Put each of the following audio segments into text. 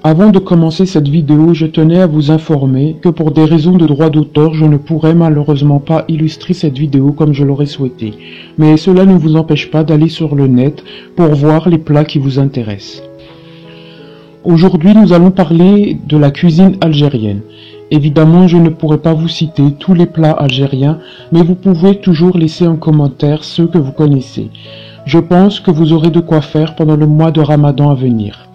Avant de commencer cette vidéo, je tenais à vous informer que pour des raisons de droit d'auteur, je ne pourrais malheureusement pas illustrer cette vidéo comme je l'aurais souhaité. Mais cela ne vous empêche pas d'aller sur le net pour voir les plats qui vous intéressent. Aujourd'hui, nous allons parler de la cuisine algérienne. Évidemment, je ne pourrai pas vous citer tous les plats algériens, mais vous pouvez toujours laisser en commentaire ceux que vous connaissez. Je pense que vous aurez de quoi faire pendant le mois de Ramadan à venir.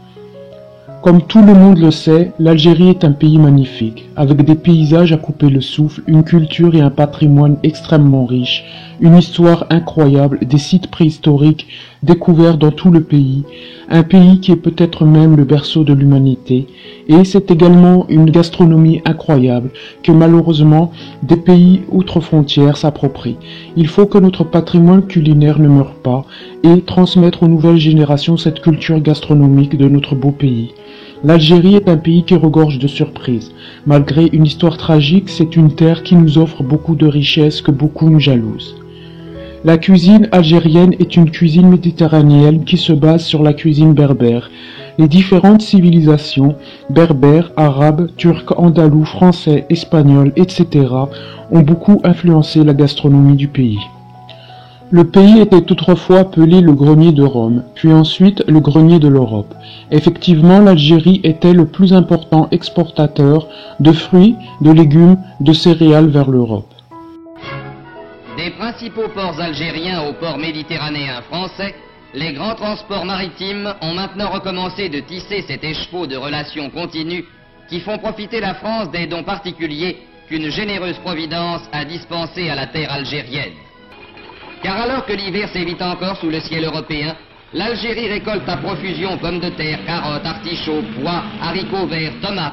Comme tout le monde le sait, l'Algérie est un pays magnifique, avec des paysages à couper le souffle, une culture et un patrimoine extrêmement riches, une histoire incroyable, des sites préhistoriques découverts dans tout le pays, un pays qui est peut-être même le berceau de l'humanité, et c'est également une gastronomie incroyable que malheureusement des pays outre-frontières s'approprient. Il faut que notre patrimoine culinaire ne meure pas et transmettre aux nouvelles générations cette culture gastronomique de notre beau pays. L'Algérie est un pays qui regorge de surprises. Malgré une histoire tragique, c'est une terre qui nous offre beaucoup de richesses que beaucoup nous jalousent. La cuisine algérienne est une cuisine méditerranéenne qui se base sur la cuisine berbère. Les différentes civilisations, berbères, arabes, turcs, andalous, français, espagnols, etc. ont beaucoup influencé la gastronomie du pays. Le pays était autrefois appelé le grenier de Rome, puis ensuite le grenier de l'Europe. Effectivement, l'Algérie était le plus important exportateur de fruits, de légumes, de céréales vers l'Europe. Des principaux ports algériens aux ports méditerranéens français, les grands transports maritimes ont maintenant recommencé de tisser cet écheveau de relations continues qui font profiter la France des dons particuliers qu'une généreuse providence a dispensés à la terre algérienne. Car alors que l'hiver sévit encore sous le ciel européen, l'Algérie récolte à profusion pommes de terre, carottes, artichauts, pois, haricots verts, tomates.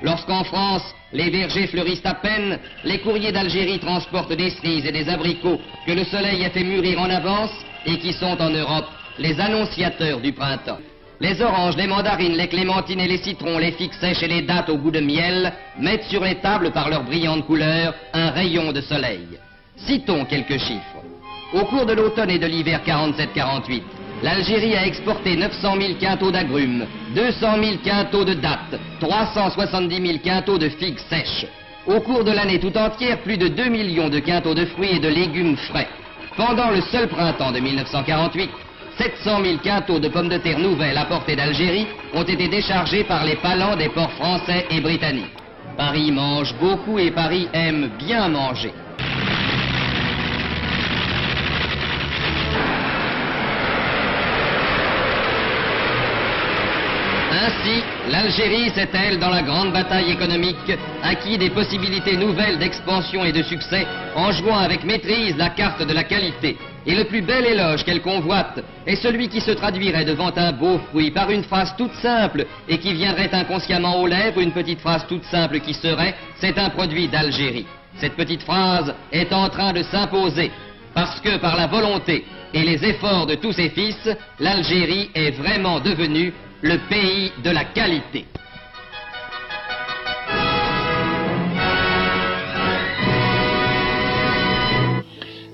Lorsqu'en France, les vergers fleurissent à peine, les courriers d'Algérie transportent des cerises et des abricots que le soleil a fait mûrir en avance et qui sont en Europe les annonciateurs du printemps. Les oranges, les mandarines, les clémentines et les citrons, les figues sèches et les dattes au goût de miel mettent sur les tables par leurs brillantes couleurs un rayon de soleil. Citons quelques chiffres. Au cours de l'automne et de l'hiver 47-48, l'Algérie a exporté 900 000 quintaux d'agrumes, 200 000 quintaux de dattes, 370 000 quintaux de figues sèches. Au cours de l'année tout entière, plus de 2 millions de quintaux de fruits et de légumes frais. Pendant le seul printemps de 1948, 700 000 quintaux de pommes de terre nouvelles apportées d'Algérie ont été déchargés par les palans des ports français et britanniques. Paris mange beaucoup et Paris aime bien manger. Ainsi, l'Algérie s'est-elle, dans la grande bataille économique, acquis des possibilités nouvelles d'expansion et de succès en jouant avec maîtrise la carte de la qualité. Et le plus bel éloge qu'elle convoite est celui qui se traduirait devant un beau fruit par une phrase toute simple et qui viendrait inconsciemment aux lèvres, une petite phrase toute simple qui serait « c'est un produit d'Algérie ». Cette petite phrase est en train de s'imposer parce que par la volonté et les efforts de tous ses fils, l'Algérie est vraiment devenue le pays de la qualité.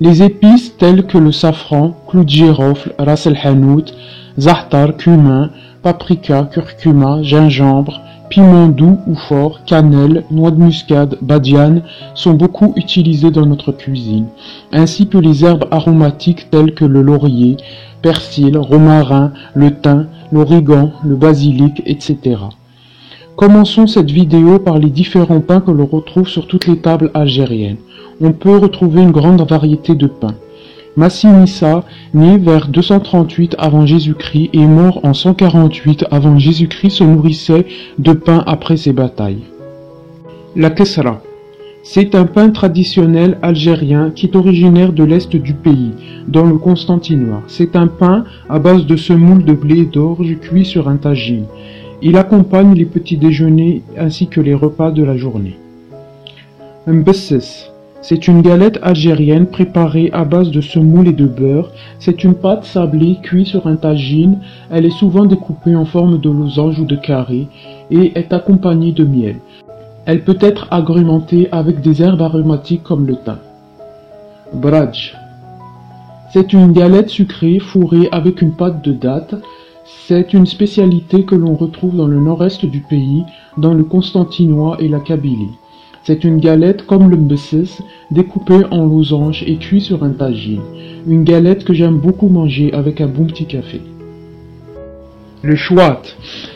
Les épices telles que le safran, clou de girofle, ras el hanout, za'atar, cumin, paprika, curcuma, gingembre, piment doux ou fort, cannelle, noix de muscade, badiane sont beaucoup utilisés dans notre cuisine, ainsi que les herbes aromatiques telles que le laurier, persil, romarin, le thym, l'origan, le basilic, etc. Commençons cette vidéo par les différents pains que l'on retrouve sur toutes les tables algériennes. On peut retrouver une grande variété de pains. Massinissa, né vers 238 avant Jésus-Christ et mort en 148 avant Jésus-Christ, se nourrissait de pain après ses batailles. La Kessra. C'est un pain traditionnel algérien qui est originaire de l'est du pays, dans le Constantinois. C'est un pain à base de semoule de blé d'orge cuit sur un tagine. Il accompagne les petits déjeuners ainsi que les repas de la journée. Mbesses. C'est une galette algérienne préparée à base de semoule et de beurre. C'est une pâte sablée cuite sur un tagine. Elle est souvent découpée en forme de losange ou de carré et est accompagnée de miel. Elle peut être agrémentée avec des herbes aromatiques comme le thym. Bradj. C'est une galette sucrée fourrée avec une pâte de dattes. C'est une spécialité que l'on retrouve dans le nord-est du pays, dans le Constantinois et la Kabylie. C'est une galette comme le mbesses, découpée en losanges et cuite sur un tagine. Une galette que j'aime beaucoup manger avec un bon petit café. Le chouat.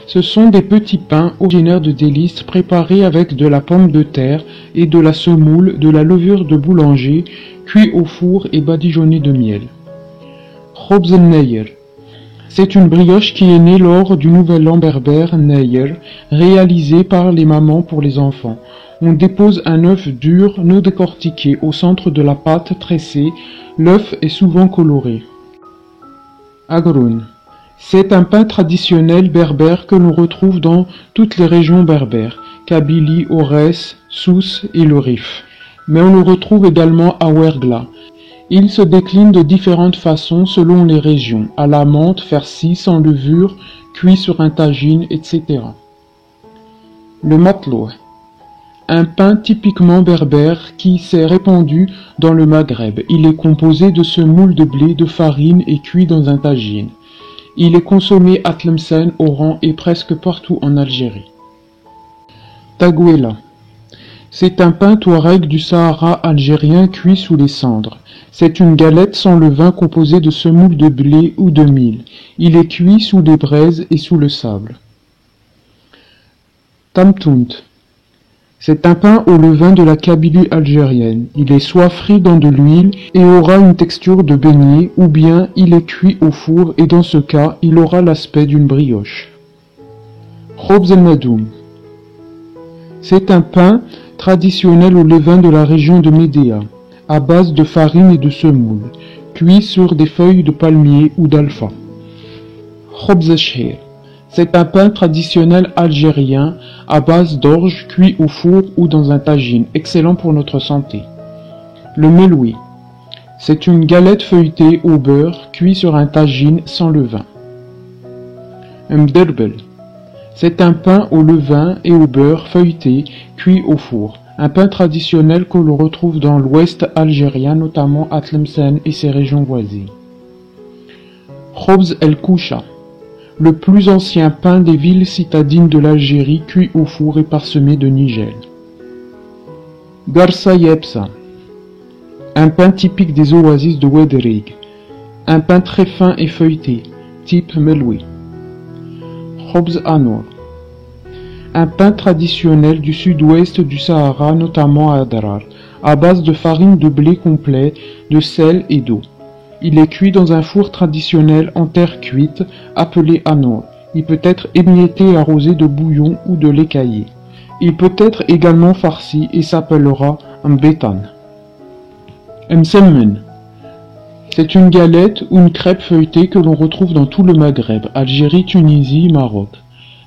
Ce sont des petits pains originaires de Délices préparés avec de la pomme de terre et de la semoule, de la levure de boulanger, cuits au four et badigeonnés de miel. Khobz el-Neyer. C'est une brioche qui est née lors du nouvel an berbère Neyer, réalisé par les mamans pour les enfants. On dépose un œuf dur, non décortiqué, au centre de la pâte tressée. L'œuf est souvent coloré. Agroun. C'est un pain traditionnel berbère que l'on retrouve dans toutes les régions berbères, Kabylie, Aurès, Sousse et le Rif. Mais on le retrouve également à Ouergla. Il se décline de différentes façons selon les régions, à la menthe, farci, sans levure, cuit sur un tagine, etc. Le matloh. Un pain typiquement berbère qui s'est répandu dans le Maghreb. Il est composé de semoule de blé, de farine et cuit dans un tagine. Il est consommé à Tlemcen, Oran et presque partout en Algérie. Tagouela. C'est un pain touareg du Sahara algérien cuit sous les cendres. C'est une galette sans levain composée de semoule de blé ou de mil. Il est cuit sous des braises et sous le sable. Tamtunt. C'est un pain au levain de la Kabylie algérienne. Il est soit frit dans de l'huile et aura une texture de beignet, ou bien il est cuit au four et dans ce cas, il aura l'aspect d'une brioche. Khobz el-Nadoum. C'est un pain traditionnel au levain de la région de Médéa, à base de farine et de semoule, cuit sur des feuilles de palmier ou d'alfa. Khobz el-Shhir. C'est un pain traditionnel algérien à base d'orge cuit au four ou dans un tagine, excellent pour notre santé. Le meloui. C'est une galette feuilletée au beurre cuit sur un tagine sans levain. Mderbel. C'est un pain au levain et au beurre feuilleté cuit au four. Un pain traditionnel que l'on retrouve dans l'ouest algérien, notamment à Tlemcen et ses régions voisines. Khobz el-Koucha. Le plus ancien pain des villes citadines de l'Algérie cuit au four et parsemé de nigel. Garsa yebsa. Un pain typique des oasis de Ouedrig. Un pain très fin et feuilleté, type meloui. Khobz Anour. Un pain traditionnel du sud-ouest du Sahara, notamment à Darar, à base de farine de blé complet, de sel et d'eau. Il est cuit dans un four traditionnel en terre cuite, appelé anour. Il peut être émietté et arrosé de bouillon ou de lait caillé. Il peut être également farci et s'appellera mbétan. Msemmen. C'est une galette ou une crêpe feuilletée que l'on retrouve dans tout le Maghreb, Algérie, Tunisie, Maroc.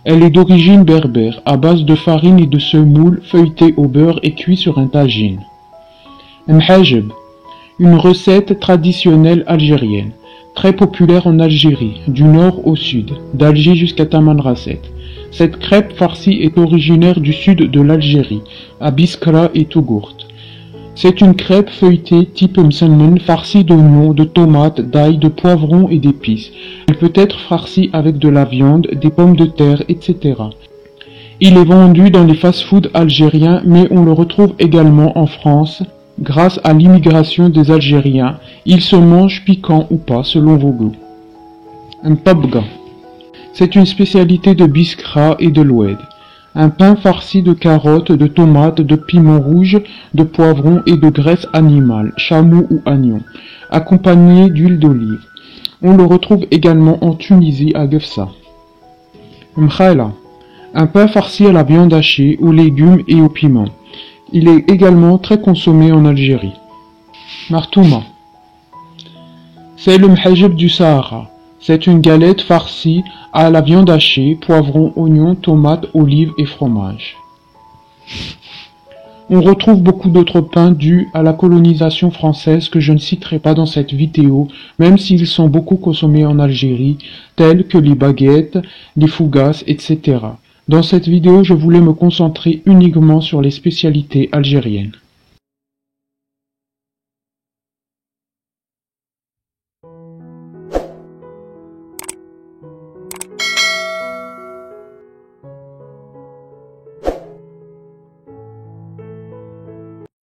Elle est d'origine berbère, à base de farine et de semoule feuilletée au beurre et cuit sur un tagine. Mhajeb. Une recette traditionnelle algérienne, très populaire en Algérie, du nord au sud, d'Alger jusqu'à Tamanrasset. Cette crêpe farcie est originaire du sud de l'Algérie, à Biskra et Tougourt. C'est une crêpe feuilletée type msemmen farcie d'oignons, de tomates, d'ail, de poivrons et d'épices. Elle peut être farcie avec de la viande, des pommes de terre, etc. Il est vendu dans les fast-foods algériens, mais on le retrouve également en France. Grâce à l'immigration des Algériens, il se mange piquant ou pas selon vos goûts. Un tabga. C'est une spécialité de Biskra et de l'Oued. Un pain farci de carottes, de tomates, de piments rouges, de poivrons et de graisse animale, chameau ou agneau, accompagné d'huile d'olive. On le retrouve également en Tunisie à Gefsa. Mkhaila. Un pain farci à la viande hachée, aux légumes et aux piments. Il est également très consommé en Algérie. Martouma. C'est le mhajeb du Sahara. C'est une galette farcie à la viande hachée, poivrons, oignons, tomates, olives et fromage. On retrouve beaucoup d'autres pains dus à la colonisation française que je ne citerai pas dans cette vidéo, même s'ils sont beaucoup consommés en Algérie, tels que les baguettes, les fougasses, etc. Dans cette vidéo, je voulais me concentrer uniquement sur les spécialités algériennes.